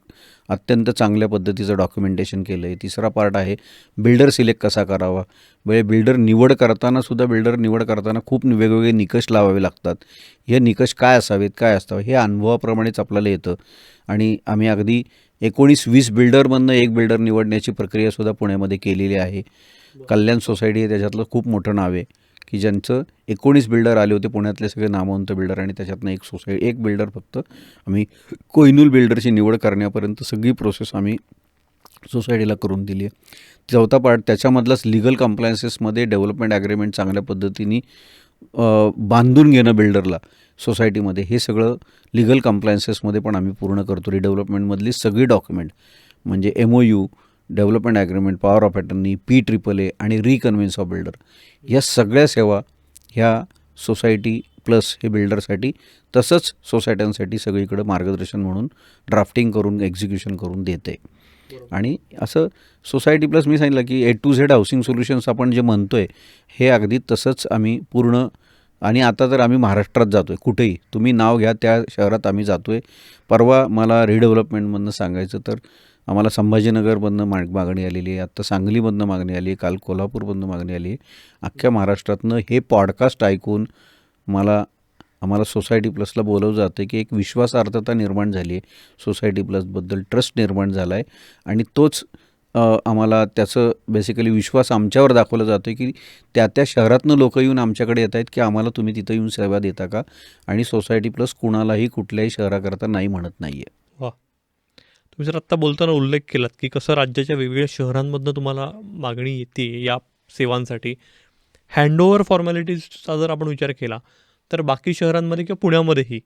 अत्यंत चांगल्या पद्धतीचं डॉक्युमेंटेशन केलं आहे. तिसरा पार्ट आहे बिल्डर सिलेक्ट कसा करावा. बिल्डर निवड करताना खूप वेगवेगळे निकष लावावे लागतात. हे निकष काय असावेत, काय असावं हे अनुभवाप्रमाणेच आपल्याला येतं आणि आम्ही अगदी 19-20 बिल्डरमधनं एक बिल्डर निवडण्याची प्रक्रियासुद्धा पुण्यामध्ये केलेली आहे. कल्याण सोसायटी हे त्याच्यातलं खूप मोठं नाव आहे की ज्यांचं 19 बिल्डर आले होते, पुण्यातले सगळे नामवंत बिल्डर, आणि त्याच्यातनं एक बिल्डर फक्त आम्ही कोहिनूर बिल्डरची निवड करण्यापर्यंत सगळी प्रोसेस आम्ही सोसायटीला करून दिली आहे. चौथा पार्ट त्याच्यामधलाच लिगल कंप्लायन्सेसमध्ये डेव्हलपमेंट ॲग्रीमेंट चांगल्या पद्धतीने बांधून घेणं बिल्डरला सोसायटीमध्ये, हे सगळं लिगल कंप्लायन्सेसमध्ये पण आम्ही पूर्ण करतो. रिडेव्हलपमेंटमधली सगळी डॉक्युमेंट म्हणजे MOU, development agreement, power of attorney, PAAA आणि रिकन्व्हेन्स ऑफ बिल्डर, या सगळ्या सेवा ह्या सोसायटी प्लस हे बिल्डरसाठी तसंच सोसायट्यांसाठी सगळीकडे मार्गदर्शन म्हणून ड्राफ्टिंग करून एक्झिक्युशन करून देते. आणि असं सोसायटी प्लस मी सांगितलं की A to Z housing solutions आपण जे म्हणतो आहे हे अगदी तसंच आम्ही पूर्ण. आणि आता तर आम्ही महाराष्ट्रात जातो आहे, कुठेही तुम्ही नाव घ्या त्या शहरात आम्ही जातो आहे. परवा मला रिडेव्हलपमेंटमधनं सांगायचं तर आम्हाला संभाजीनगरमधनं मागणी आलेली आहे, आत्ता सांगलीमधनं मागणी आली आहे, काल कोल्हापूरमधनं मागणी आली आहे. अख्ख्या महाराष्ट्रातनं हे पॉडकास्ट ऐकून आम्हाला सोसायटी प्लसला बोलवलं जातं की एक विश्वासार्हता निर्माण झाली आहे, सोसायटी प्लसबद्दल ट्रस्ट निर्माण झाला आहे आणि तोच आम्हाला त्याचं बेसिकली विश्वास आमच्यावर दाखवलं जातं की त्या शहरातनं लोक येऊन आमच्याकडे येत आहेत की आम्हाला तुम्ही तिथं येऊन सेवा देता का, आणि सोसायटी प्लस कुणालाही कुठल्याही शहराकरता नाही म्हणत नाही आहे. वा, तुम्ही सर आत्ता बोलताना उल्लेख केलात की कसं राज्याच्या वेगवेगळ्या शहरांमधनं तुम्हाला मागणी येते या सेवांसाठी. हँडओव्हर फॉर्मॅलिटीजचा जर आपण विचार केला तर बाकी शहरांमध्ये किंवा पुण्यामध्येही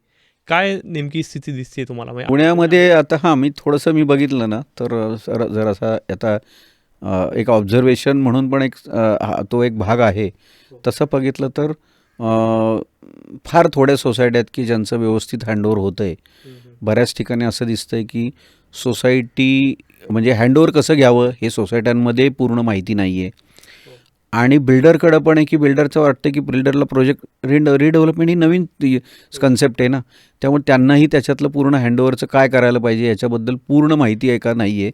काय नेमकी स्थिती दिसते तुम्हाला? म्हणजे पुण्यामध्ये आता मी थोडंसं बघितलं ना, तर सर जरासा आता एक ऑब्झर्वेशन म्हणून पण तो एक भाग आहे. तसं बघितलं तर फार थोड्या सोसायट्या आहेत की ज्यांचं व्यवस्थित हँडओव्हर होतं आहे. बऱ्याच ठिकाणी असं दिसतंय की सोसायटी म्हणजे हँडओव्हर कसं घ्यावं हे सोसायट्यांमध्ये पूर्ण माहिती नाही आहे. आणि बिल्डरकडं पण आहे की बिल्डरचं वाटतं की बिल्डरला प्रोजेक्ट रिडेव्हलपमेंट ही नवीन कन्सेप्ट आहे ना, त्यामुळे त्यांनाही त्याच्यातलं पूर्ण हँडओव्हरचं काय करायला पाहिजे याच्याबद्दल पूर्ण माहिती आहे का नाही आहे.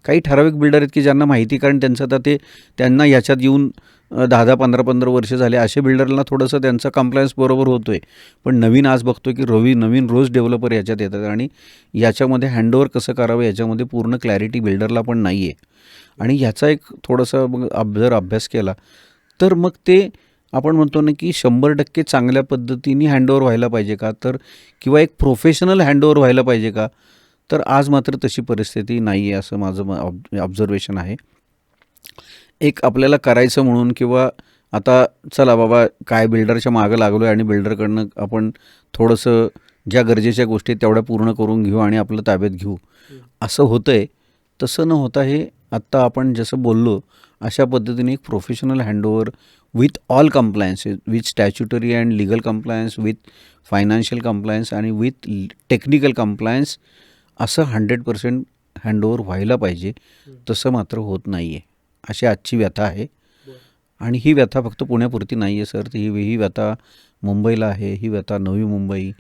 काही ठराविक बिल्डर आहेत की ज्यांना माहिती, कारण त्यांचं आता त्यांना याच्यात येऊन 10-10, 15-15 वर्ष झाले. असे बिल्डरला थोडंसं त्यांचा कम्प्लायन्स बरोबर होतो आहे. पण नवीन आज बघतो की नवीन रोज डेव्हलपर याच्यात येतात आणि याच्यामध्ये हँडओव्हर कसं करावं याच्यामध्ये पूर्ण क्लॅरिटी बिल्डरला पण नाही आहे. आणि ह्याचा एक थोडासा जर अभ्यास केला तर मग ते आपण म्हणतो ना की 100% चांगल्या पद्धतीने हँडओव्हर व्हायला पाहिजे का, तर किंवा एक प्रोफेशनल हँडओव्हर व्हायला पाहिजे का, तर आज मात्र तशी परिस्थिती नाही आहे असं माझं ऑब्झर्वेशन आहे. एक आपल्याला करायचं म्हणून किंवा आता चला बाबा काय बिल्डरच्या मागं लागलो आहे आणि बिल्डरकडनं आपण थोडंसं ज्या गरजेच्या गोष्टी तेवढ्या पूर्ण करून घेऊ आणि आपलं ताब्यात घेऊ असं होतं आहे. तसं न होता हे आत्ता आपण जसं बोललो अशा पद्धतीने एक professional handover with all compliance, with statutory and legal compliance, with financial compliance आणि विथ टेक्निकल कम्प्लायन्स असं 100% हँडओव्हर व्हायला पाहिजे. तसं मात्र होत नाही आहे. अशी आजची व्यथा आहे. आणि ही व्यथा फक्त पुण्यापुरती नाही आहे सर, ही व्यथा मुंबईला आहे, ही व्यथा नवी मुंबई,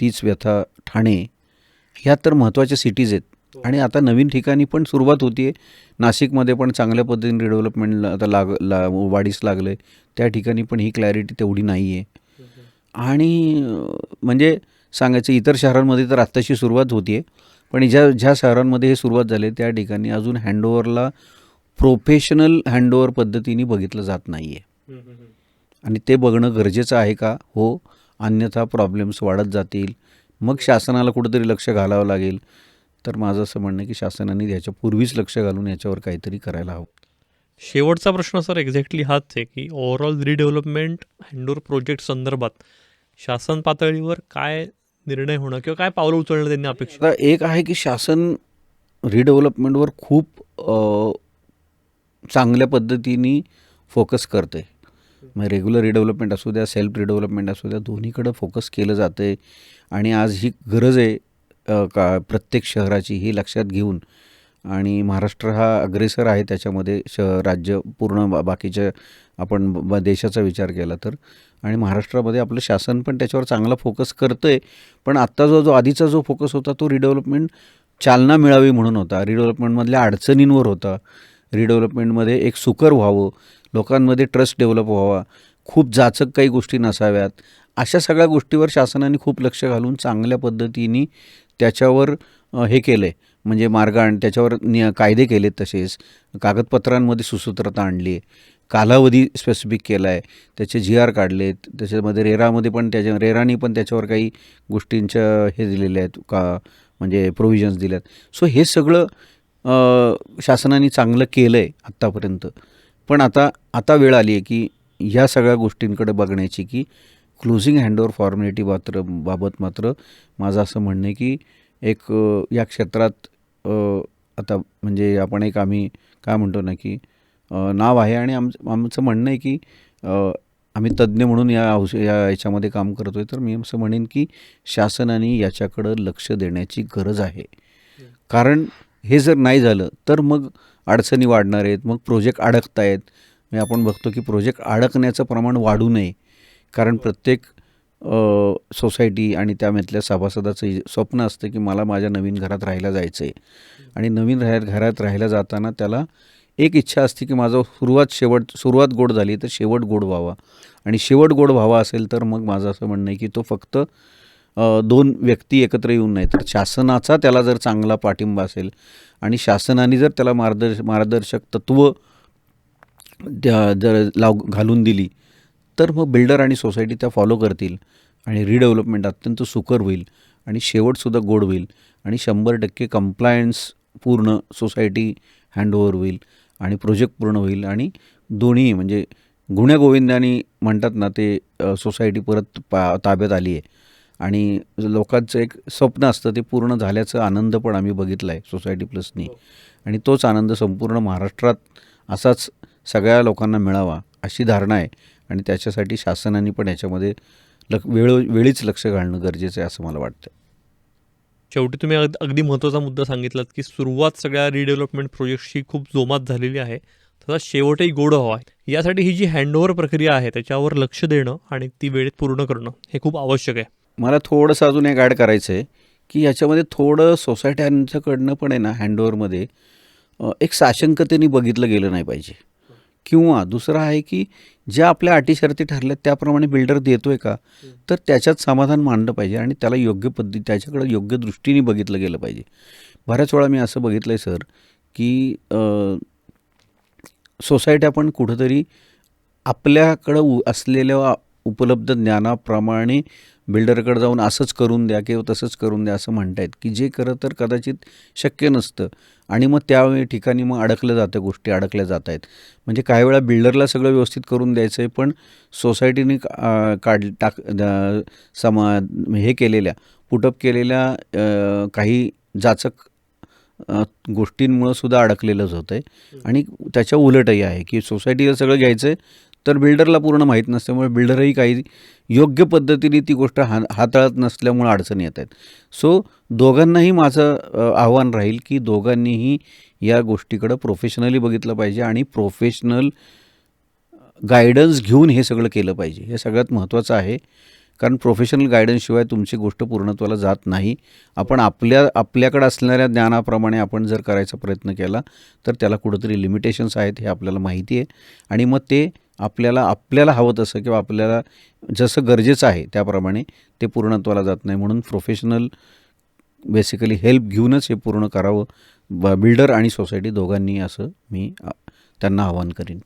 तीच व्यथा ठाणे, ह्या तर महत्त्वाच्या सिटीज आहेत. आणि आता नवीन ठिकाणी पण सुरुवात होती आहे. नाशिकमध्ये पण चांगल्या पद्धतीने रिडेव्हलपमेंट आता वाढीस लागलं आहे. त्या ठिकाणी पण ही क्लॅरिटी तेवढी नाही आहे. आणि म्हणजे सांगायचं इतर शहरांमध्ये तर आत्ताशी सुरुवात होती आहे. पण ज्या शहरांमध्ये हे सुरुवात झाली त्या ठिकाणी अजून हँडओव्हरला प्रोफेशनल हँडओव्हर पद्धतीने बघितलं जात नाही आहे. आणि ते बघणं गरजेचं आहे का? हो, अन्यथा प्रॉब्लेम्स वाढत जातील. मग शासनाला कुठंतरी लक्ष घालावं लागेल. तर माझं असं म्हणणं आहे की शासनाने ह्याच्या पूर्वीच लक्ष घालून याच्यावर काहीतरी करायला हवं. शेवटचा प्रश्न सर एक्झॅक्टली हाच आहे की ओव्हरऑल रिडेव्हलपमेंट हँडओव्हर प्रोजेक्ट संदर्भात शासन पातळीवर काय निर्णय होणं किंवा काय पावलं उचलणं त्यांनी अपेक्षित? आता एक आहे की शासन रिडेव्हलपमेंटवर खूप चांगल्या पद्धतीने फोकस करतं आहे. मग रेग्युलर रिडेव्हलपमेंट असू द्या, सेल्फ रिडेव्हलपमेंट असू द्या, दोन्हीकडं फोकस केलं जातं आहे. आणि आज ही गरज आहे का प्रत्येक शहराची ही लक्षात घेऊन. आणि महाराष्ट्र हा अग्रेसर आहे त्याच्यामध्ये, राज्य पूर्ण बाकीच्या आपण देशाचा विचार केला तर. आणि महाराष्ट्रामध्ये आपलं शासन पण त्याच्यावर चांगला फोकस करतं आहे. पण आत्ता जो आधीचा जो फोकस होता तो रिडेव्हलपमेंट चालना मिळावी म्हणून होता, रिडेव्हलपमेंटमधल्या अडचणींवर होता, रिडेव्हलपमेंटमध्ये एक सुकर व्हावं, लोकांमध्ये ट्रस्ट डेव्हलप व्हावा, खूप जाचक काही गोष्टी नसाव्यात, अशा सगळ्या गोष्टीवर शासनाने खूप लक्ष घालून चांगल्या पद्धतीने त्याच्यावर हे केलं आहे. म्हणजे मार्ग आणि त्याच्यावर कायदे केलेत, तसेच कागदपत्रांमध्ये सुसूत्रता आणली आहे, कालावधी स्पेसिफिक केला आहे, त्याचे GR काढलेत, त्याच्यामध्ये रेरामध्ये पण रेरानी पण त्याच्यावर काही गोष्टींच्या हे दिलेले आहेत का, म्हणजे प्रोव्हिजन्स दिल्यात. सो हे सगळं शासनाने चांगलं केलं आहे आत्तापर्यंत. पण आता वेळ आली आहे की ह्या सगळ्या गोष्टींकडे बघण्याची, की क्लोजिंग हँडओव्हर फॉर्मॅलिटी बाबत मात्र माझं असं म्हणणं आहे की एक या क्षेत्रात आता म्हणजे आम्ही काय म्हणतो ना की नाव आहे आणि आमचं म्हणणं आहे की आम्ही तज्ज्ञ म्हणून याच्यामध्ये काम करतो आहे. तर मी असं म्हणेन की शासनाने याच्याकडं लक्ष देण्याची गरज आहे. कारण हे जर नाही झालं तर मग अडचणी वाढणार आहेत, मग प्रोजेक्ट अडकत आहेत. म्हणजे आपण बघतो की प्रोजेक्ट अडकण्याचं प्रमाण वाढू नये, कारण प्रत्येक सोसायटी आणि त्यामधल्या सभासदाचं स्वप्न असतं की मला माझ्या नवीन घरात राहायला जायचं आहे. आणि नवीन घरात राहायला जाताना त्याला एक इच्छा असते की माझं सुरुवात गोड झाली तर शेवट गोड व्हावा. आणि शेवट गोड व्हावा असेल तर मग माझं असं म्हणणं आहे की तो फक्त 2 व्यक्ती एकत्र येऊन नाही, तर शासनाचा त्याला जर चांगला पाठिंबा असेल आणि शासनाने जर त्याला मार्गदर्शक तत्त्व जर घालून दिली तर मग बिल्डर आणि सोसायटी त्या फॉलो करतील आणि रिडेव्हलपमेंट अत्यंत सुकर होईल. आणि शेवटसुद्धा गोड होईल आणि 100% कंप्लायन्स पूर्ण सोसायटी हँडओव्हर होईल आणि प्रोजेक्ट पूर्ण होईल आणि दोन्ही म्हणजे गुण्यागोविंदाने म्हणतात ना ते सोसायटी परत ताब्यात आली आहे आणि लोकांचं एक स्वप्न असतं ते पूर्ण झाल्याचा आनंद पण आम्ही बघितला आहे सोसायटी प्लसनी आणि तोच आनंद संपूर्ण महाराष्ट्रात असाच सगळ्या लोकांना मिळावा अशी धारणा आहे आणि त्याच्यासाठी शासनाने पण याच्यामध्ये वेळीच लक्ष घालणं गरजेचं आहे असं मला वाटतं. शेवटी तुम्ही अगदी महत्त्वाचा मुद्दा सांगितलात की सुरुवात सगळ्या रिडेव्हलपमेंट प्रोजेक्ट्सची खूप जोमात झालेली आहे, तसा शेवटही गोड हवा आहे. यासाठी ही जी हँडओव्हर प्रक्रिया आहे त्याच्यावर लक्ष देणं आणि ती वेळेत पूर्ण करणं हे खूप आवश्यक आहे. मला थोडंसं अजून एक ॲड करायचं आहे की याच्यामध्ये थोडं सोसायट्यांच्याकडनं पण आहे ना हँडओव्हरमध्ये एक साशंकतेने बघितलं गेलं नाही पाहिजे किंवा दुसरं आहे की ज्या आपल्या अटी शर्ती ठरल्या त्याप्रमाणे बिल्डर देतो आहे का तर त्याच्यात समाधान मानलं पाहिजे आणि त्याला योग्य त्याच्याकडे योग्य दृष्टीने बघितलं गेलं पाहिजे. बऱ्याच वेळा मी असं बघितलं आहे सर की सोसायट्या पण कुठंतरी आपल्याकडं असलेल्या उपलब्ध ज्ञानाप्रमाणे बिल्डरकडे जाऊन असंच करून द्या किंवा तसंच करून द्या असं म्हणतायत की जे खरं तर कदाचित शक्य नसतं आणि मग त्यावेळी ठिकाणी मग गोष्टी अडकल्या जात आहेत. म्हणजे काही वेळा बिल्डरला सगळं व्यवस्थित करून द्यायचं आहे पण सोसायटीने हे केलेल्या पुटअप केलेल्या काही जाचक गोष्टींमुळं सुद्धा अडकलेलंच होतं आहे आणि त्याच्या उलटही आहे की सोसायटीला सगळं घ्यायचं आहे तर बिल्डरला पूर्ण माहीत नसल्यामुळे बिल्डरही काही योग्य पद्धतीने ती गोष्ट हाताळत नसल्यामुळे अडचणी येत आहेत. सो दोघांनाही माझं आव्हान राहील की दोघांनीही या गोष्टीकडं प्रोफेशनली बघितलं पाहिजे आणि प्रोफेशनल गायडन्स घेऊन हे सगळं केलं पाहिजे. हे सगळ्यात महत्त्वाचं आहे कारण प्रोफेशनल गायडन्सशिवाय तुमची गोष्ट पूर्णत्वाला जात नाही. आपण आपल्याकडे असणाऱ्या ज्ञानाप्रमाणे आपण जर करायचा प्रयत्न केला तर त्याला कुठंतरी लिमिटेशन्स आहेत हे आपल्याला माहिती आहे आणि मग ते आपल्याला हवं तसं किंवा आपल्याला जसं गरजेचं आहे त्याप्रमाणे ते पूर्णत्वाला जात नाही. म्हणून प्रोफेशनल बेसिकली हेल्प घेऊनच हे पूर्ण करावं बिल्डर आणि सोसायटी दोघांनी असं मी त्यांना आवाहन करीन.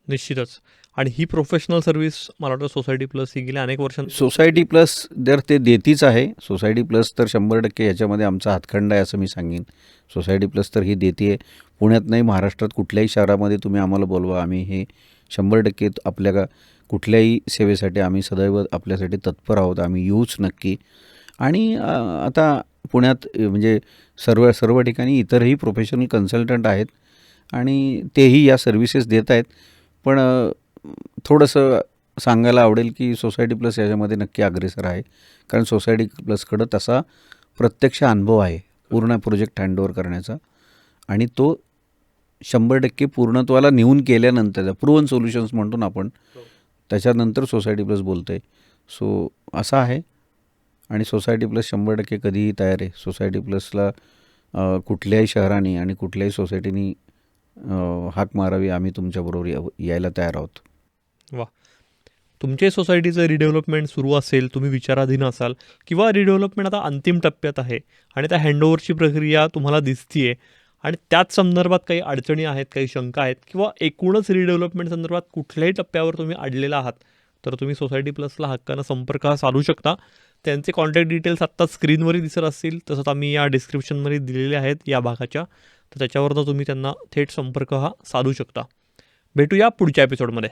निश्चितच. आणि ही प्रोफेशनल सर्व्हिस मला वाटतं सोसायटी प्लस ही गेल्या अनेक वर्षांत सोसायटी प्लस जर ते देतीच आहे सोसायटी प्लस तर 100% याच्यामध्ये आमचा हातखंड आहे असं मी सांगेन. सोसायटी प्लस तर ही देते आहे. पुण्यात नाही महाराष्ट्रात कुठल्याही शहरामध्ये तुम्ही आम्हाला बोलवा आम्ही हे 100% आपल्या कुठल्याही सेवेसाठी आम्ही सदैव आपल्यासाठी तत्पर आहोत. आम्ही येऊच नक्की. आणि आता पुण्यात म्हणजे सर्व ठिकाणी इतरही प्रोफेशनल कन्सल्टंट आहेत आणि तेही या सर्व्हिसेस देत आहेत. पण थोडंसं सांगायला आवडेल की सोसायटी प्लस याच्यामध्ये नक्की अग्रेसर आहे कारण सोसायटी प्लसकडं तसा प्रत्यक्ष अनुभव आहे पूर्ण प्रोजेक्ट हँडओव्हर करण्याचा आणि तो 100% पूर्णत्वाला नेऊन केल्यानंतर प्रूव्हन सोल्युशन्स म्हणतो ना आपण त्याच्यानंतर सोसायटी प्लस बोलतं आहे. सो असं आहे आणि सोसायटी प्लस 100% कधीही तयार आहे. सोसायटी प्लसला कुठल्याही शहराने आणि कुठल्याही सोसायटीनी हाक मारावी आम्ही तुमच्याबरोबर यायला तयार आहोत. वा. तुमच्या सोसायटीचं रिडेव्हलपमेंट सुरू असेल, तुम्ही विचाराधीन असाल किंवा रिडेव्हलपमेंट आता अंतिम टप्प्यात आहे आणि त्या हँडओव्हरची प्रक्रिया तुम्हाला दिसतीये आणि त्याच संदर्भात काही अडचणी आहेत, काही शंका आहेत किंवा एकूणच रिडेव्हलपमेंट संदर्भात कुठल्याही टप्प्यावर तुम्ही अडलेला आहात तर तुम्ही सोसायटी प्लसला हक्कानं संपर्क साधू शकता. त्यांचे कॉन्टॅक्ट डिटेल्स आत्ता स्क्रीनवरही दिसत असतील, तसंच आम्ही या डिस्क्रिप्शनमध्ये दिलेले आहेत या भागाच्या, तर त्याच्यावरनं तुम्ही त्यांना थेट संपर्क हा साधू शकता. भेटूया पुढच्या एपिसोडमध्ये.